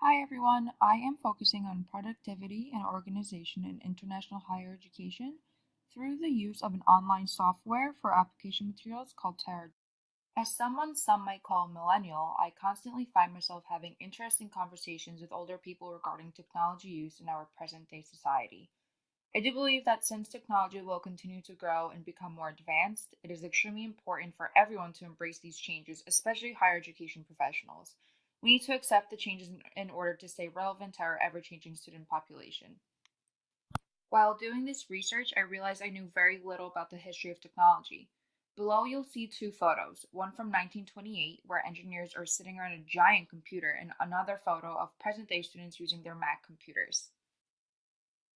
Hi everyone, I am focusing on productivity and organization in international higher education through the use of an online software for application materials called Teradata. As someone some might call a millennial, I constantly find myself having interesting conversations with older people regarding technology use in our present day society. I do believe that since technology will continue to grow and become more advanced, it is extremely important for everyone to embrace these changes, especially higher education professionals. We need to accept the changes in order to stay relevant to our ever changing student population. While doing this research, I realized I knew very little about the history of technology. Below, you'll see two photos, one from 1928, where engineers are sitting around a giant computer, and another photo of present day students using their Mac computers.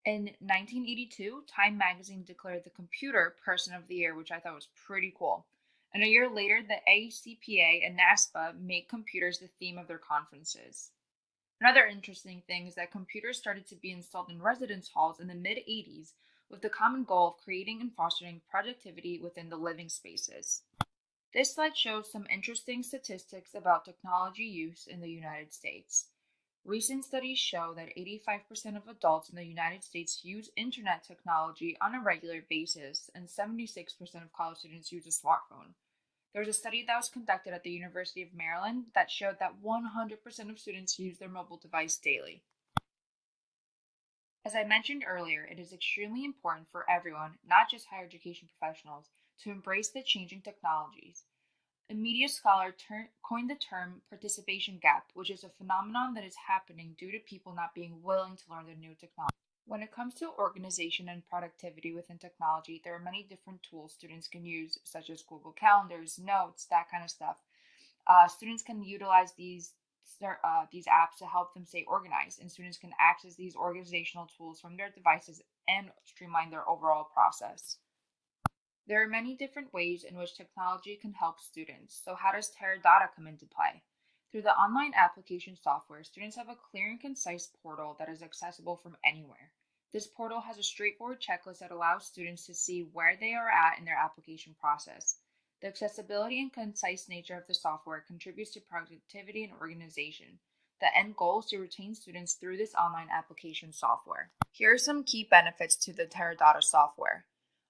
In 1982, Time magazine declared the computer Person of the Year, which I thought was pretty cool. And a year later, the ACPA and NASPA made computers the theme of their conferences. Another interesting thing is that computers started to be installed in residence halls in the mid 80s with the common goal of creating and fostering productivity within the living spaces. This slide shows some interesting statistics about technology use in the United States. Recent studies show that 85% of adults in the United States use internet technology on a regular basis, and 76% of college students use a smartphone. There was a study that was conducted at the University of Maryland that showed that 100% of students use their mobile device daily. As I mentioned earlier, it is extremely important for everyone, not just higher education professionals, to embrace the changing technologies. A media scholar coined the term participation gap, which is a phenomenon that is happening due to people not being willing to learn the new technology. When it comes to organization and productivity within technology, there are many different tools students can use, such as Google Calendars, Notes, that kind of stuff. Students can utilize these apps to help them stay organized, and students can access these organizational tools from their devices and streamline their overall process. There are many different ways in which technology can help students. So, how does Teradata come into play? Through the online application software, students have a clear and concise portal that is accessible from anywhere. This portal has a straightforward checklist that allows students to see where they are at in their application process. The accessibility and concise nature of the software contributes to productivity and organization. The end goal is to retain students through this online application software. Here are some key benefits to the Teradata software.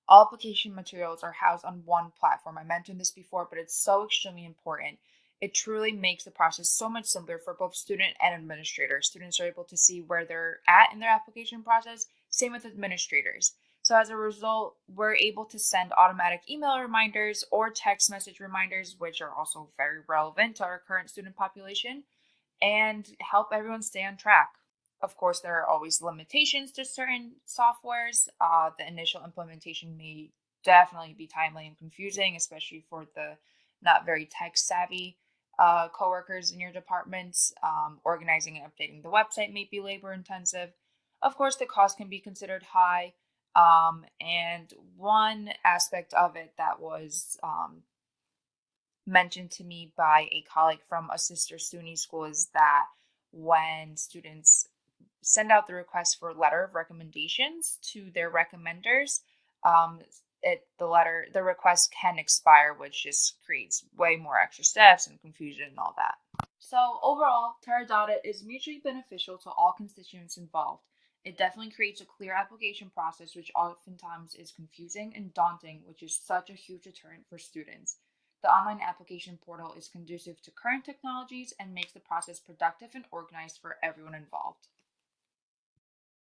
All application materials are housed on one platform. I mentioned this before, but it's so extremely important. It truly makes the process so much simpler for both student and administrator. Students are able to see where they're at in their application process, same with administrators. So as a result, we're able to send automatic email reminders or text message reminders, which are also very relevant to our current student population, and help everyone stay on track. Of course, there are always limitations to certain softwares. The initial implementation may definitely be timely and confusing, especially for the not very tech savvy coworkers in your departments. Organizing and updating the website may be labor intensive. Of course, the cost can be considered high. And one aspect of it that was mentioned to me by a colleague from a sister SUNY school is that when students send out the request for a letter of recommendations to their recommenders, um, the request can expire, which just creates way more extra steps and confusion and all that. So overall, Teradata is mutually beneficial to all constituents involved. It definitely creates a clear application process, which oftentimes is confusing and daunting, which is such a huge deterrent for students. The online application portal is conducive to current technologies and makes the process productive and organized for everyone involved.